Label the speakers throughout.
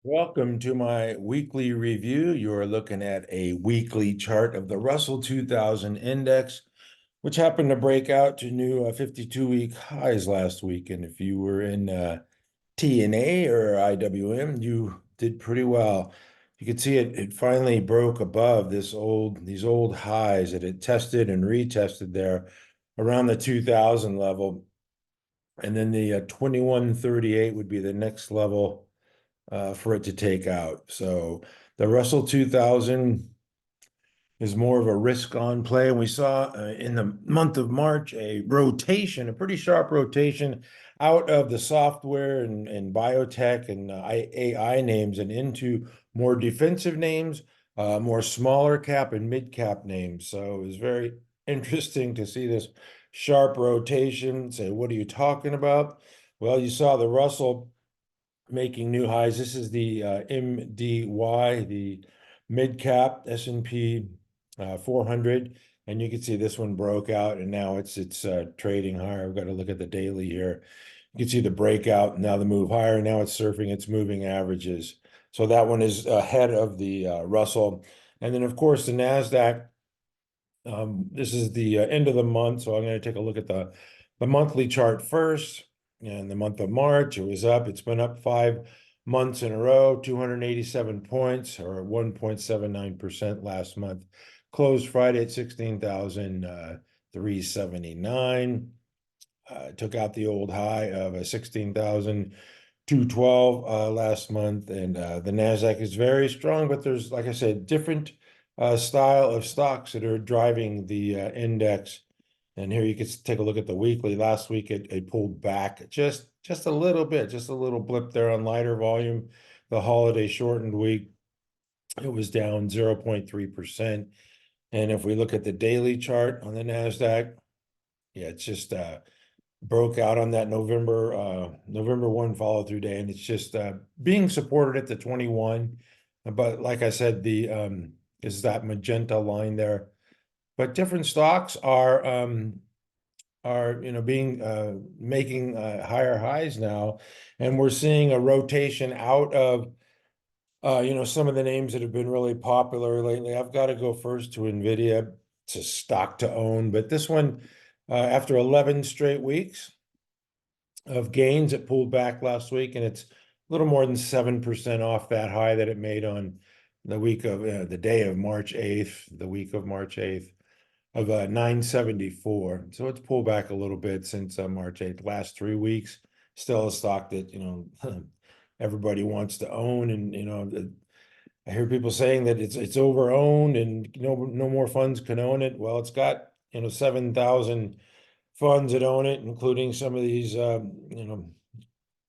Speaker 1: Welcome to my weekly review. You're looking at a weekly chart of the Russell 2000 index, which happened to break out to new 52-week highs last week. And if you were in TNA or IWM, you did pretty well. You can see it finally broke above these old highs that it tested and retested there around the 2000 level. And then the 2138 would be the next level for it to take out. So the Russell 2000 is more of a risk on play. And we saw in the month of March a rotation, a pretty sharp rotation out of the software and biotech and AI names and into more defensive names, more smaller cap and mid cap names. So it was very interesting to see this sharp rotation. Say, what are you talking about? Well, you saw the Russell making new highs. This is the MDY, the mid cap S&P 400, and you can see this one broke out, and now it's trading higher. I've got to look at the daily here. You can see the breakout, now the move higher. Now it's surfing its moving averages. So that one is ahead of the Russell, and then of course the Nasdaq. This is the end of the month, so I'm going to take a look at the monthly chart first. In the month of March, it was up. It's been up 5 months in a row, 287 points, or 1.79% last month. Closed Friday at 16,379. Took out the old high of 16,212 last month, and the Nasdaq is very strong. But there's, like I said, different style of stocks that are driving the index. And here you can take a look at the weekly. Last week it pulled back just a little bit, just a little blip there on lighter volume. The holiday shortened week, it was down 0.3%. And if we look at the daily chart on the Nasdaq, yeah, it's just broke out on that November 1 follow through day, and it's just being supported at the 21. But like I said, the is that magenta line there. But different stocks are being making higher highs now, and we're seeing a rotation out of some of the names that have been really popular lately. I've got to go first to NVIDIA. It's a stock to own, but this one, after 11 straight weeks of gains, it pulled back last week, and it's a little more than 7% off that high that it made on the week of the day of March 8th, the week of March 8th. Of 974. So it's pulled back a little bit since March 8th. Last 3 weeks, still a stock that everybody wants to own. And I hear people saying that it's over owned and no more funds can own it. Well, it's got 7,000 funds that own it, including some of these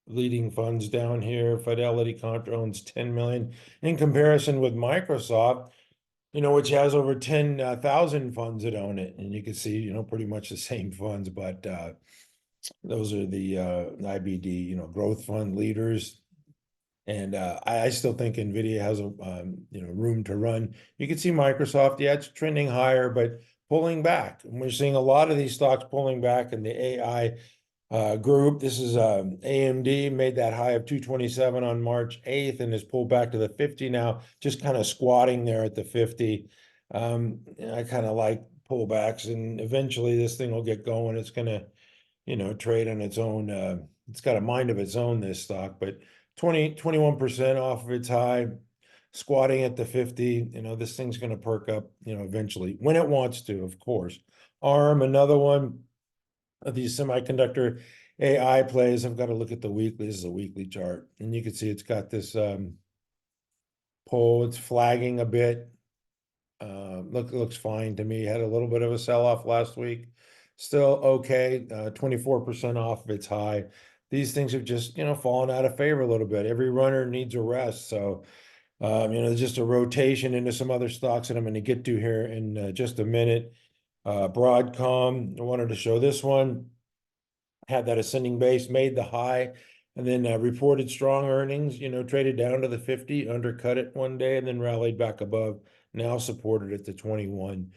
Speaker 1: leading funds down here. Fidelity Contra owns 10 million. In comparison with Microsoft, which has over 10,000 funds that own it. And you can see, pretty much the same funds, but those are the IBD, growth fund leaders. And I still think NVIDIA has a room to run. You can see Microsoft, yeah, it's trending higher, but pulling back. And we're seeing a lot of these stocks pulling back in the AI group. This is AMD, made that high of 227 on March 8th and has pulled back to the 50 now, just kind of squatting there at the 50. I kind of like pullbacks, and eventually this thing will get going. It's going to, trade on its own. It's got a mind of its own, this stock, but 21% off of its high, squatting at the 50. This thing's going to perk up, eventually when it wants to, of course. ARM, another one of these semiconductor AI plays. I've got to look at the weekly. This is a weekly chart, and you can see it's got this pull. It's flagging a bit. Looks fine to me. Had a little bit of a sell-off last week. Still okay. 24% off of its high. These things have just fallen out of favor a little bit. Every runner needs a rest. So just a rotation into some other stocks that I'm going to get to here in just a minute. Broadcom, I wanted to show this one. Had that ascending base, made the high, and then reported strong earnings, traded down to the 50, undercut it one day, and then rallied back above, now supported at the 21.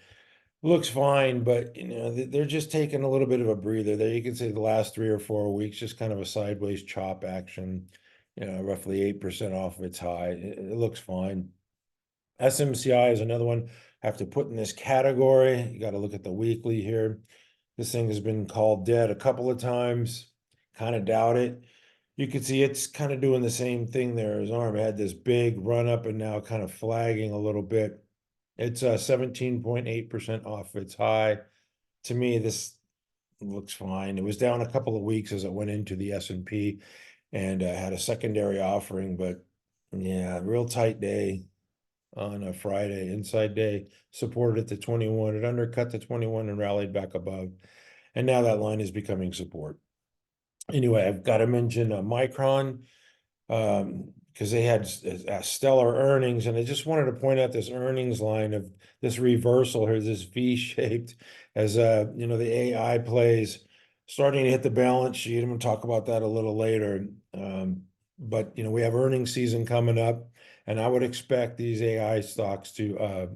Speaker 1: Looks fine, but they're just taking a little bit of a breather there. You can see the last 3 or 4 weeks, just kind of a sideways chop action. roughly 8% off of its high. It looks fine. SMCI is another one I have to put in this category. You got to look at the weekly here. This thing has been called dead a couple of times. Kind of doubt it. You can see it's kind of doing the same thing there as ARM. It had this big run up and now kind of flagging a little bit. It's 17.8% off its high. To me, this looks fine. It was down a couple of weeks as it went into the S&P and had a secondary offering, but yeah, real tight day on a Friday, inside day, supported at the 21. It undercut the 21 and rallied back above. And now that line is becoming support. Anyway, I've got to mention Micron because they had stellar earnings. And I just wanted to point out this earnings line of this reversal here, this V-shaped as, the AI plays starting to hit the balance sheet. I'm going to talk about that a little later. But, we have earnings season coming up, and I would expect these AI stocks to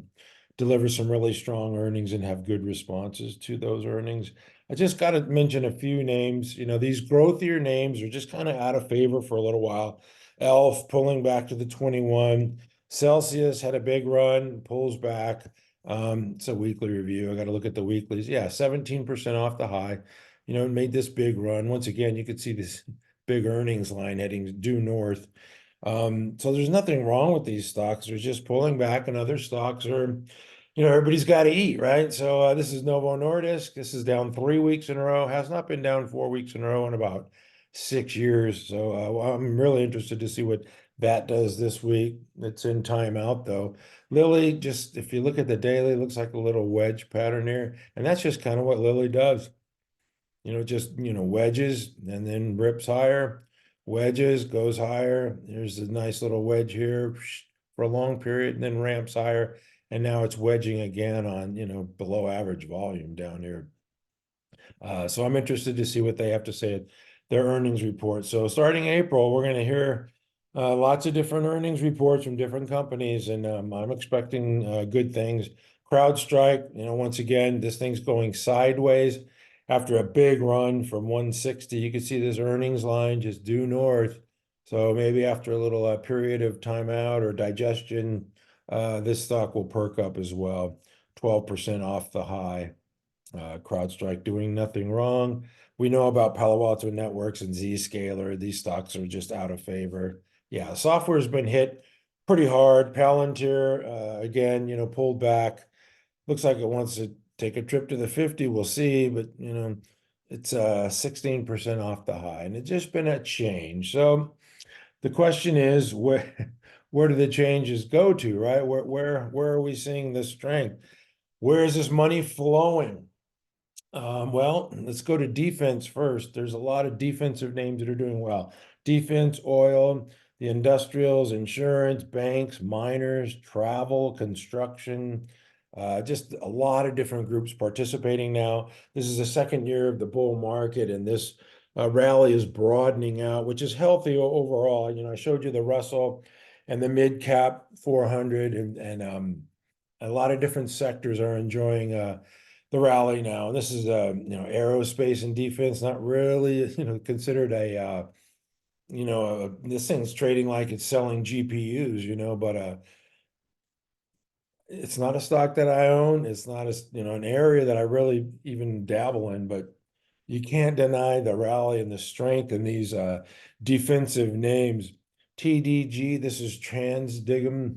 Speaker 1: deliver some really strong earnings and have good responses to those earnings. I just got to mention a few names. These growthier names are just kind of out of favor for a little while. ELF pulling back to the 21. Celsius had a big run, pulls back. It's a weekly review. I got to look at the weeklies. Yeah, 17% off the high. It made this big run. Once again, you could see this big earnings line heading due north. So there's nothing wrong with these stocks. They're just pulling back, and other stocks are, everybody's got to eat, right? So this is Novo Nordisk. This is down 3 weeks in a row. Has not been down 4 weeks in a row in about 6 years. So I'm really interested to see what that does this week. It's in timeout though. Lilly, just if you look at the daily, looks like a little wedge pattern here, and that's just kind of what Lilly does. Wedges and then rips higher, wedges, goes higher. There's a nice little wedge here for a long period and then ramps higher. And now it's wedging again on, below average volume down here. So I'm interested to see what they have to say at their earnings report. So starting April, we're going to hear lots of different earnings reports from different companies, and I'm expecting good things. CrowdStrike, once again, this thing's going sideways after a big run from 160. You can see this earnings line just due north. So maybe after a little period of timeout or digestion, this stock will perk up as well. 12% off the high. CrowdStrike doing nothing wrong. We know about Palo Alto Networks and Zscaler. These stocks are just out of favor. Yeah, software's been hit pretty hard. Palantir, again, pulled back. Looks like it wants to take a trip to the 50. We'll see, but it's 16% off the high, and it's just been a change. So the question is, where do the changes go to, right? Where are we seeing this strength? Where is this money flowing? Well, let's go to defense first. There's a lot of defensive names that are doing well. Defense, oil, the industrials, insurance, banks, miners, travel, construction, just a lot of different groups participating now. This is the second year of the bull market, and this rally is broadening out, which is healthy overall. I showed you the Russell and the mid cap 400, and a lot of different sectors are enjoying the rally now. This is aerospace and defense, not really considered this thing's trading like it's selling GPUs, but it's not a stock that I own. It's not an area that I really even dabble in, but you can't deny the rally and the strength in these defensive names. TDG, this is Transdigm,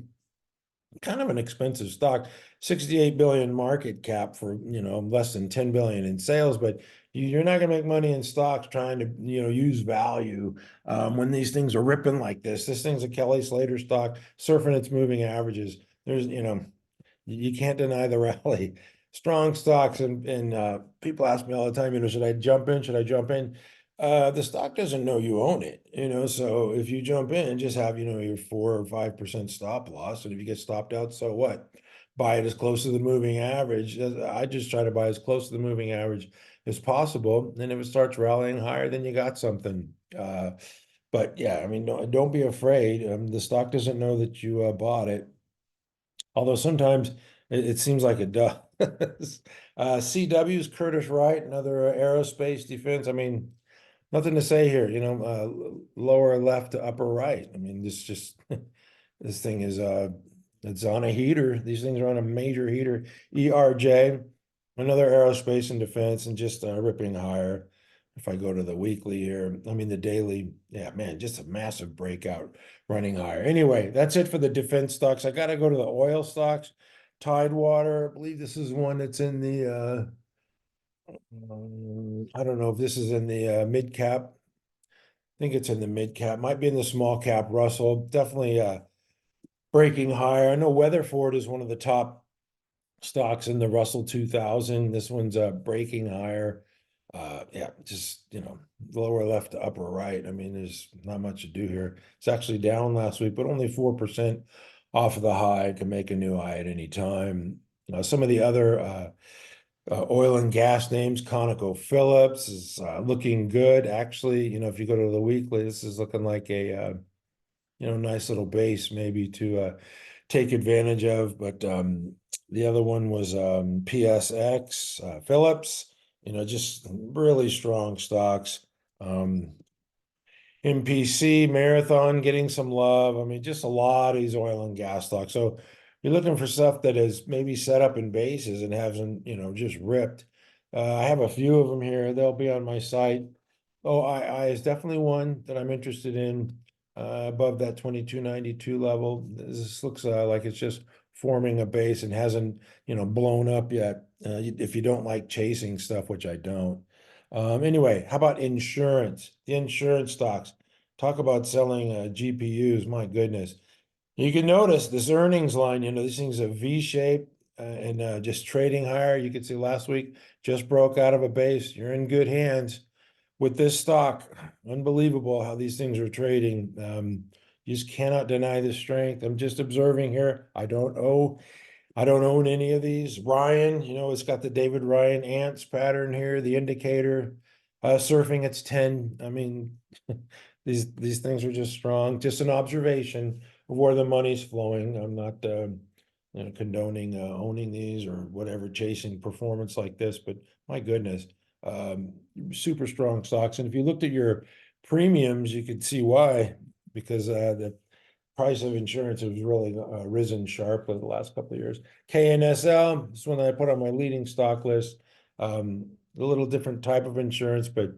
Speaker 1: kind of an expensive stock, 68 billion market cap for less than 10 billion in sales, but you're not going to make money in stocks trying to use value when these things are ripping like this. This thing's a Kelly Slater stock surfing its moving averages. There's you can't deny the rally. Strong stocks, and people ask me all the time, should I jump in? Should I jump in? The stock doesn't know you own it, so if you jump in, just have, your 4 or 5% stop loss. And if you get stopped out, so what? Buy it as close to the moving average. I just try to buy as close to the moving average as possible. And if it starts rallying higher, then you got something. But yeah, don't be afraid. The stock doesn't know that you bought it. Although sometimes it seems like it does. CW's Curtiss-Wright, another aerospace defense. nothing to say here, lower left to upper right. I mean, this just this thing is it's on a heater. These things are on a major heater. ERJ, another aerospace and defense, and just ripping higher. If I go to the weekly here, I mean the daily, yeah, man, just a massive breakout running higher. Anyway, that's it for the defense stocks. I got to go to the oil stocks. Tidewater, I believe this is one that's in the I don't know if this is in the mid cap. I think it's in the mid cap, might be in the small cap Russell. Definitely breaking higher. I know Weatherford is one of the top stocks in the Russell 2000. This one's breaking higher. Yeah, just lower left to upper right. I mean, there's not much to do here. It's actually down last week, but only 4% off of the high. Can make a new high at any time. Some of the other oil and gas names, ConocoPhillips is looking good. Actually, if you go to the weekly, this is looking like a nice little base maybe to take advantage of. But the other one was PSX, Phillips. Just really strong stocks. MPC, Marathon getting some love. I mean, just a lot of these oil and gas stocks. So you're looking for stuff that is maybe set up in bases and hasn't, just ripped. I have a few of them here. They'll be on my site. OII is definitely one that I'm interested in above that 2292 level. This looks like it's just forming a base and hasn't, blown up yet. If you don't like chasing stuff, which I don't. Anyway, how about insurance? The insurance stocks. Talk about selling GPUs. My goodness. You can notice this earnings line, these things are V shape and just trading higher. You can see last week just broke out of a base. You're in good hands with this stock. Unbelievable how these things are trading. You just cannot deny the strength. I'm just observing here. I don't own any of these. Ryan, it's got the David Ryan ants pattern here, the indicator, surfing its 10. I mean, these things are just strong. Just an observation of where the money's flowing. I'm not condoning owning these or whatever, chasing performance like this, but my goodness, super strong stocks. And if you looked at your premiums, you could see why, because the price of insurance has really risen sharply the last couple of years. KNSL is one that I put on my leading stock list. A little different type of insurance, but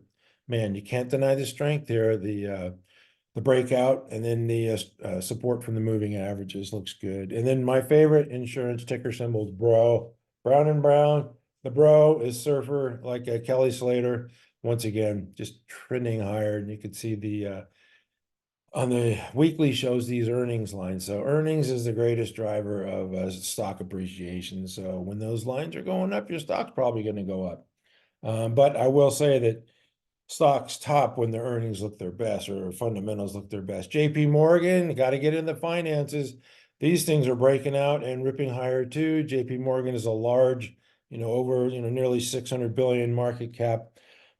Speaker 1: man, you can't deny the strength here. The breakout and then the support from the moving averages looks good. And then my favorite insurance ticker symbol is BRO, Brown and Brown. The BRO is surfer like Kelly Slater. Once again, just trending higher, and you can see the on the weekly shows these earnings lines. So earnings is the greatest driver of stock appreciation. So when those lines are going up, your stock's probably going to go up. But I will say that stocks top when their earnings look their best or fundamentals look their best. JP Morgan, got to get in the finances. These things are breaking out and ripping higher too. JP Morgan is a large, over, nearly 600 billion market cap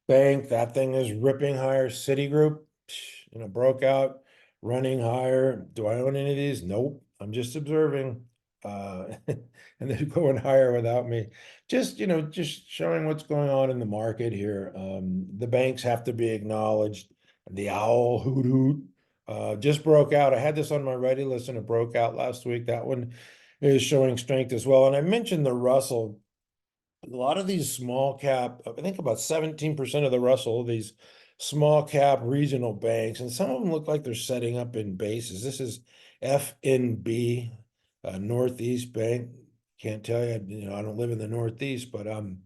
Speaker 1: bank. That thing is ripping higher. Citigroup, broke out, running higher. Do I own any of these? Nope. I'm just observing. And they're going higher without me. Just showing what's going on in the market here. The banks have to be acknowledged. The owl hoot hoot just broke out. I had this on my ready list and it broke out last week. That one is showing strength as well. And I mentioned the Russell. A lot of these small cap, I think about 17% of the Russell, these small cap regional banks, and some of them look like they're setting up in bases. This is FNB, Northeast Bank. Can't tell you, I don't live in the Northeast, but I'm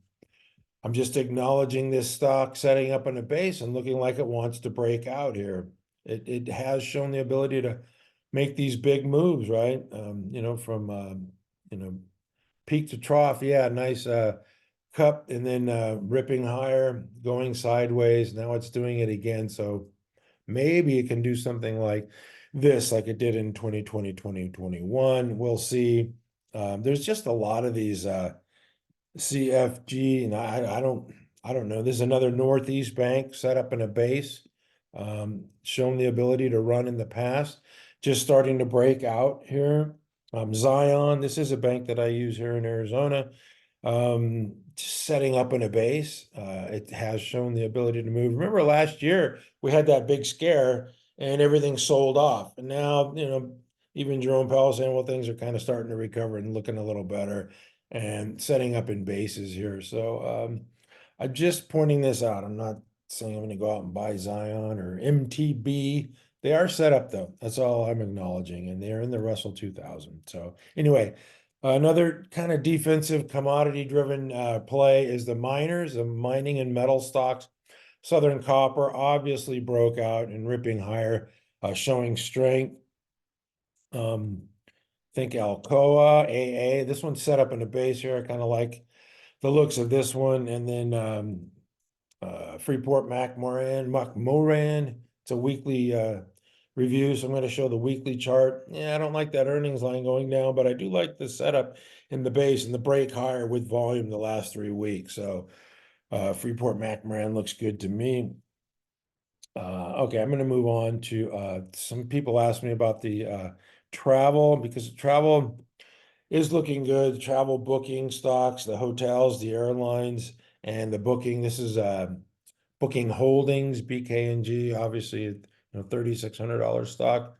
Speaker 1: just acknowledging this stock setting up in a base and looking like it wants to break out here. It has shown the ability to make these big moves, right? From peak to trough. Yeah, nice cup and then ripping higher, going sideways. Now it's doing it again. So maybe it can do something like this, like it did in 2020, 2021. We'll see. There's just a lot of these CFG, and I don't know. There's another Northeast bank set up in a base, shown the ability to run in the past, just starting to break out here. Zion, this is a bank that I use here in Arizona. setting up in a base. It has shown the ability to move. Remember last year we had that big scare and everything sold off. And now, even Jerome Powell saying, well, things are kind of starting to recover and looking a little better and setting up in bases here. So I'm just pointing this out. I'm not saying I'm going to go out and buy Zion or MTB. They are set up though. That's all I'm acknowledging. And they're in the Russell 2000. So anyway, another kind of defensive commodity driven play is the miners, the mining and metal stocks. Southern Copper obviously broke out and ripping higher, showing strength. Think Alcoa, AA. This one's set up in a base here. I kind of like the looks of this one. And then Freeport McMoran. It's a weekly review, so I'm going to show the weekly chart. Yeah, I don't like that earnings line going down, but I do like the setup in the base and the break higher with volume the last 3 weeks. So Freeport McMoran looks good to me. Okay, I'm going to move on to some people asked me about the travel, because travel is looking good. Travel booking stocks, the hotels, the airlines, and the booking. This is Booking Holdings, BKNG, obviously, $3,600 stock.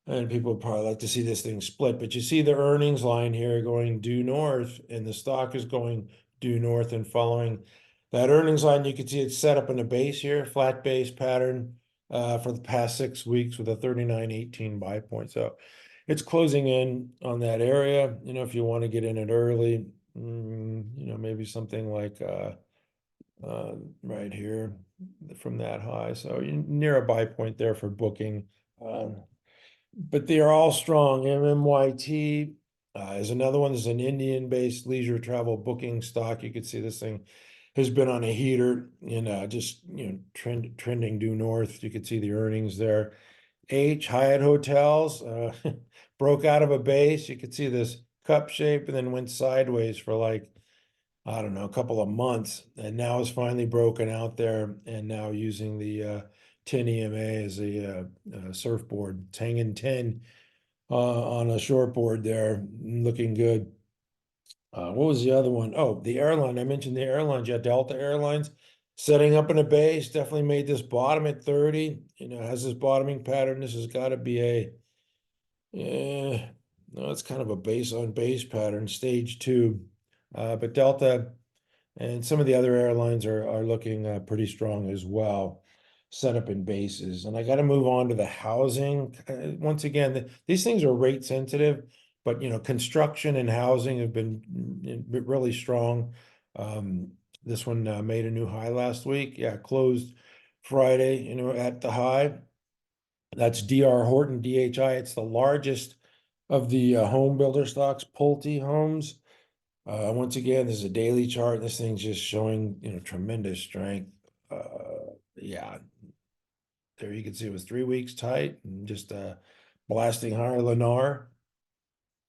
Speaker 1: And people would probably like to see this thing split, but you see the earnings line here going due north, and the stock is going due north and following that earnings line. You can see it's set up in a base here, flat base pattern for the past 6 weeks with a 39.18 buy point. So it's closing in on that area. If you want to get in it early, maybe something like right here from that high. So you're near a buy point there for booking. But they are all strong. MMYT is another one. This is an Indian-based leisure travel booking stock. You can see this thing has been on a heater and just trending due north. You can see the earnings there. Hyatt Hotels broke out of a base. You could see this cup shape and then went sideways for like, I don't know, a couple of months, and now it's finally broken out there and now using the 10 EMA as a surfboard. It's hanging 10 on a shortboard there, looking good. What was the other one? Oh, the airline. I mentioned the airlines. Yeah, Delta Airlines setting up in a base, definitely made this bottom at 30. Has this bottoming pattern. This has got to be no, it's kind of a base on base pattern, stage 2. But Delta and some of the other airlines are looking pretty strong as well, set up in bases. And I got to move on to the housing. Once again, these things are rate sensitive, but construction and housing have been really strong. This one made a new high last week. Yeah, closed Friday, at the high. That's DR Horton DHI. It's the largest of the home builder stocks, Pulte Homes. Once again, this is a daily chart. This thing's just showing, tremendous strength. Yeah, there you can see it was 3 weeks tight and just blasting higher. Lennar,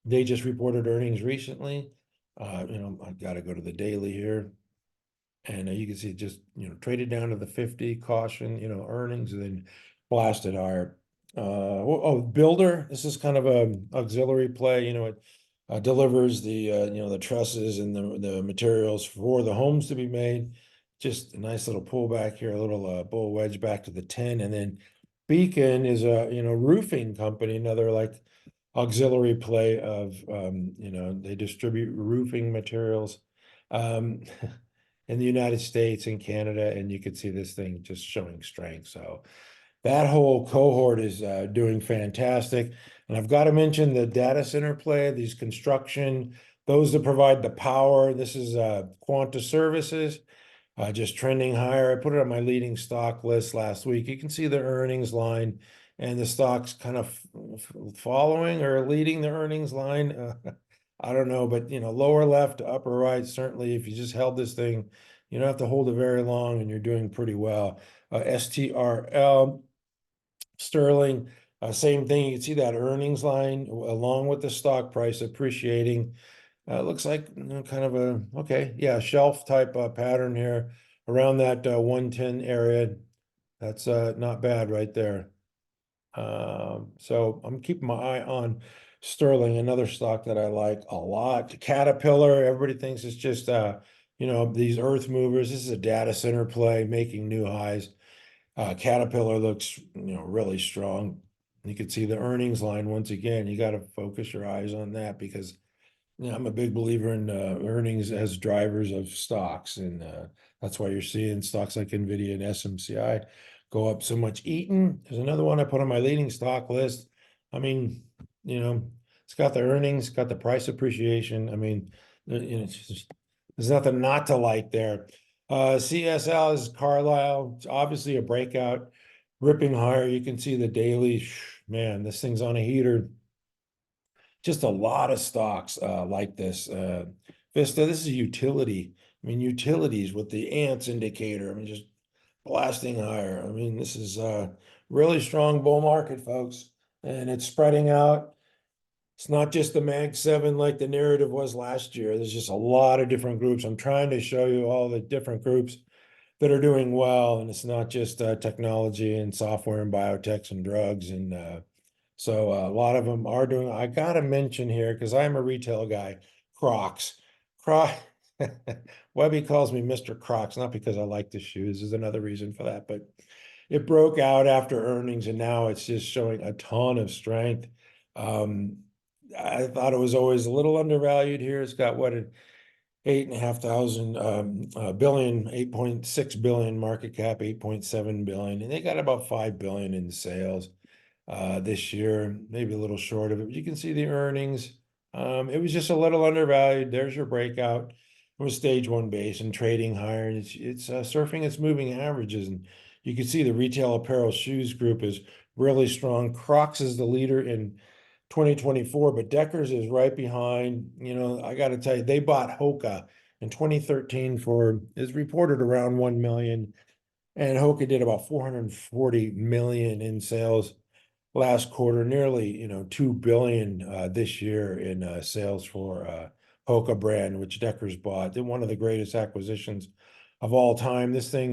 Speaker 1: they just reported earnings recently. I've got to go to the daily here. And you can see it just, traded down to the 50, caution, earnings, and then blasted higher. Builder, this is kind of a auxiliary play. It delivers the the trusses and the materials for the homes to be made. Just a nice little pullback here, a little bull wedge back to the 10, and then Beacon is a roofing company, another like auxiliary play of they distribute roofing materials in the United States and Canada, and you can see this thing just showing strength. So that whole cohort is doing fantastic. And I've got to mention the data center play, these construction, those that provide the power. This is Quanta Services, just trending higher. I put it on my leading stock list last week. You can see the earnings line and the stock's kind of following or leading the earnings line. I don't know, but lower left to upper right, certainly if you just held this thing, you don't have to hold it very long and you're doing pretty well. STRL, Sterling, same thing. You can see that earnings line along with the stock price appreciating. Looks like kind of a, okay, yeah, shelf type pattern here around that 110 area. That's not bad right there. So I'm keeping my eye on Sterling, another stock that I like a lot. Caterpillar, everybody thinks it's just these earth movers. This is a data center play making new highs. Caterpillar looks, really strong. You can see the earnings line once again. You got to focus your eyes on that because I'm a big believer in earnings as drivers of stocks, and that's why you're seeing stocks like NVDA and SMCI go up so much. Eaton is another one I put on my leading stock list. I mean, it's got the earnings, got the price appreciation. I mean, there's nothing not to like there. CSL is Carlisle. It's obviously a breakout, ripping higher. You can see the daily. Man, this thing's on a heater. Just a lot of stocks like this. Vista, this is a utility. I mean, utilities with the ants indicator. I mean, just blasting higher. I mean, this is a really strong bull market, folks, and it's spreading out. It's not just the Mag 7 like the narrative was last year. There's just a lot of different groups. I'm trying to show you all the different groups that are doing well, and it's not just technology and software and biotechs and drugs and so a lot of them are doing. I gotta mention here because I'm a retail guy. Crocs, Croc. Webby calls me Mr. Crocs, not because I like the shoes. There's another reason for that, but it broke out after earnings, and now it's just showing a ton of strength. I thought it was always a little undervalued here. It's got what, 8.5 billion, 8.6 billion market cap, 8.7 billion, and they got about 5 billion in sales this year, maybe a little short of it. But you can see the earnings. It was just a little undervalued. There's your breakout. It was stage one base and trading higher, and it's surfing its moving averages. And you can see the retail apparel shoes group is really strong. Crocs is the leader in 2024, but Deckers is right behind. I got to tell you, they bought Hoka in 2013 for, is reported around 1 million, and Hoka did about 440 million in sales last quarter, nearly 2 billion this year in sales for Hoka brand, which Deckers bought. They're one of the greatest acquisitions of all time. This thing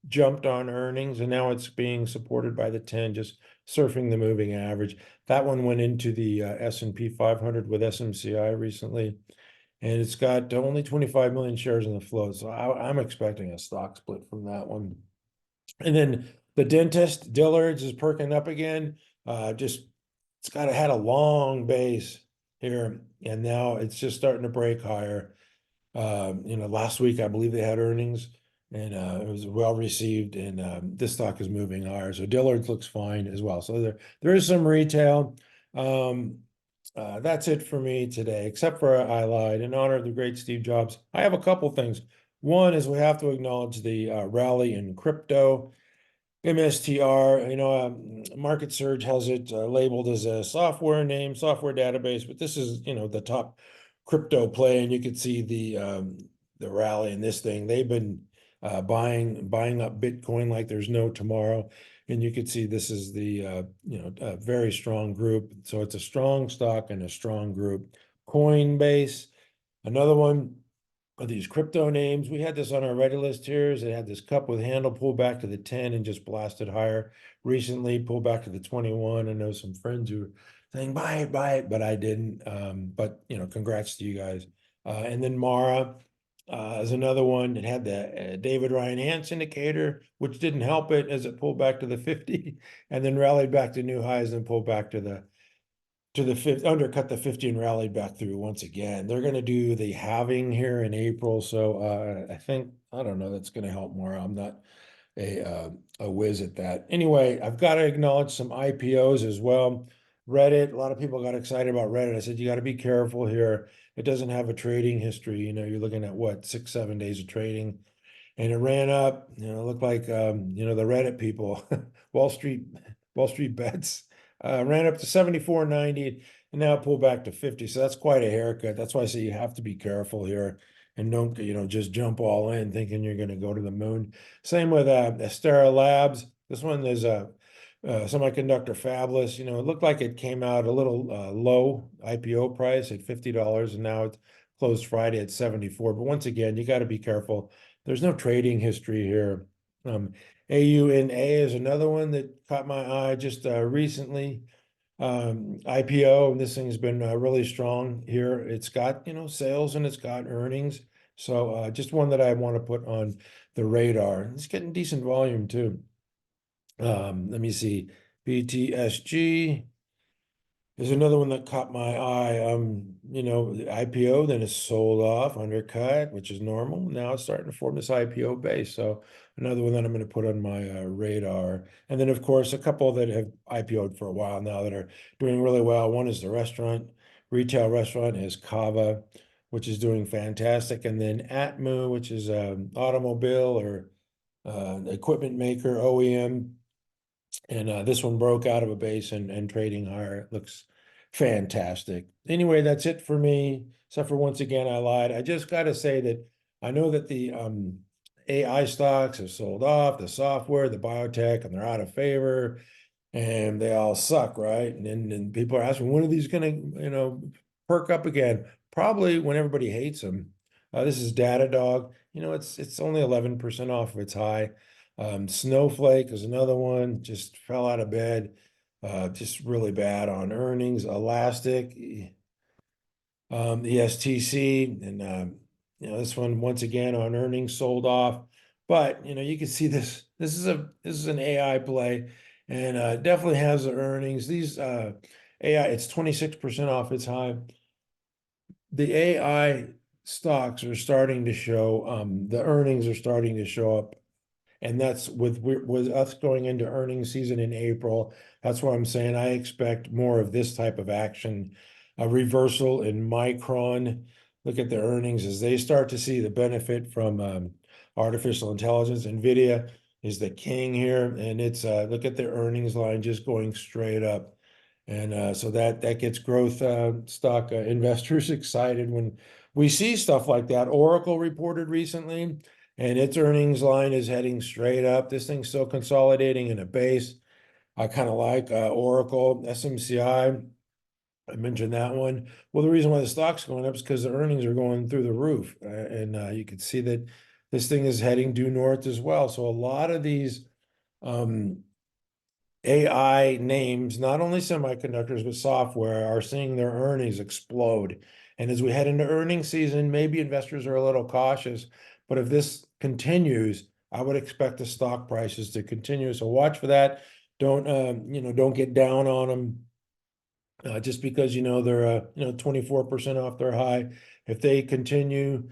Speaker 1: jumped on earnings, and now it's being supported by the 10, just surfing the moving average. That one went into the S&P 500 with SMCI recently, and it's got only 25 million shares in the float. So I'm expecting a stock split from that one. And then the dentist, Dillard's, is perking up again. It's had a long base here, and now it's just starting to break higher. Last week I believe they had earnings, and it was well received, and this stock is moving higher. So Dillard's looks fine as well. So there is some retail. That's it for me today, except for I lied. In honor of the great Steve Jobs, I have a couple things. One is we have to acknowledge the rally in crypto. MSTR, Market Surge has it labeled as a software name, software database, but this is, the top crypto play, and you can see the rally in this thing. They've been buying up Bitcoin like there's no tomorrow, and you can see this is the a very strong group. So it's a strong stock and a strong group. Coinbase, another one of these crypto names. We had this on our ready list here. It had this cup with handle pull back to the 10 and just blasted higher. Recently pulled back to the 21. I know some friends who were saying buy it, but I didn't. But congrats to you guys. And then Mara is another one. It had the David Ryan Hance indicator, which didn't help it as it pulled back to the 50 and then rallied back to new highs and pulled back to the 50, undercut the 50 and rallied back through once again. They're going to do the halving here in April. So I don't know, that's going to help more. I'm not a whiz at that. Anyway, I've got to acknowledge some IPOs as well. Reddit, a lot of people got excited about Reddit. I said, you got to be careful here. It doesn't have a trading history. You're looking at what, 6-7 days of trading. And it ran up, it looked like, the Reddit people, Wall Street bets, ran up to 74.90 and now pulled back to 50. So that's quite a haircut. That's why I say you have to be careful here and don't, just jump all in thinking you're going to go to the moon. Same with STRL Labs. This one is a semiconductor fabless. It looked like it came out a little low IPO price at $50, and now it's closed Friday at 74. But once again, you got to be careful. There's no trading history here. AUNA is another one that caught my eye just recently. IPO, and this thing's been really strong here. It's got, sales and it's got earnings. So just one that I want to put on the radar. It's getting decent volume too. Let me see. BTSG. There's another one that caught my eye. The IPO, then it's sold off, undercut, which is normal. Now it's starting to form this IPO base. So another one that I'm going to put on my radar. And then, of course, a couple that have IPO'd for a while now that are doing really well. One is the retail restaurant is CAVA, which is doing fantastic. And then Atmu, which is automobile or equipment maker, OEM. And this one broke out of a base and trading higher. It looks fantastic. Anyway, that's it for me. Except for once again, I lied. I just got to say that I know that the AI stocks have sold off, the software, the biotech, and they're out of favor, and they all suck, right? And people are asking, when are these going to, perk up again? Probably when everybody hates them. This is Datadog. It's only 11% off of its high. Snowflake is another one, just fell out of bed, just really bad on earnings. Elastic, ESTC, and this one once again on earnings sold off. But you can see this. This is an AI play, and definitely has the earnings. These AI, it's 26% off its high. The AI stocks are starting to show, the earnings are starting to show up. And that's with us going into earnings season in April. That's what I'm saying. I expect more of this type of action, a reversal in Micron. Look at the earnings as they start to see the benefit from artificial intelligence. NVDA is the king here, and it's look at the earnings line just going straight up. And so that gets growth stock investors excited when we see stuff like that. Oracle reported recently, and its earnings line is heading straight up. This thing's still consolidating in a base. I kind of like Oracle, SMCI. I mentioned that one. Well, the reason why the stock's going up is because the earnings are going through the roof. And you can see that this thing is heading due north as well. So a lot of these AI names, not only semiconductors, but software, are seeing their earnings explode. And as we head into earnings season, maybe investors are a little cautious. But if this continues, I would expect the stock prices to continue. So watch for that. Don't get down on them just because they're 24% off their high. If they continue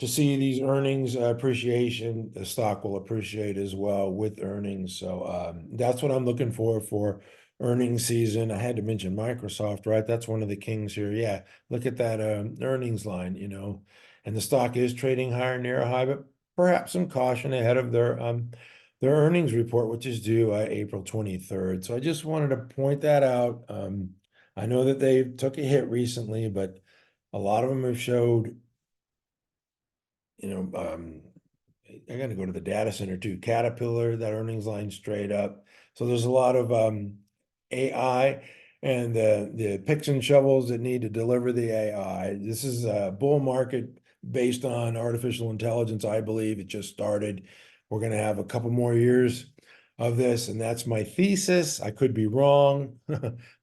Speaker 1: to see these earnings appreciation, the stock will appreciate as well with earnings. So that's what I'm looking for earnings season. I had to mention Microsoft, right? That's one of the kings here. Yeah, look at that earnings line, and the stock is trading higher near a high, but perhaps some caution ahead of their earnings report, which is due April 23rd. So I just wanted to point that out. I know that they took a hit recently, but a lot of them have showed, I got to go to the data center too. Caterpillar, that earnings line straight up. So there's a lot of AI and the picks and shovels that need to deliver the AI. This is a bull market based on artificial intelligence. I believe it just started. We're going to have a couple more years of this, and that's my thesis. I could be wrong.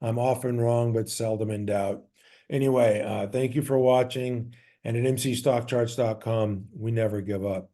Speaker 1: I'm often wrong, but seldom in doubt. Anyway, thank you for watching. And at mcstockcharts.com, we never give up.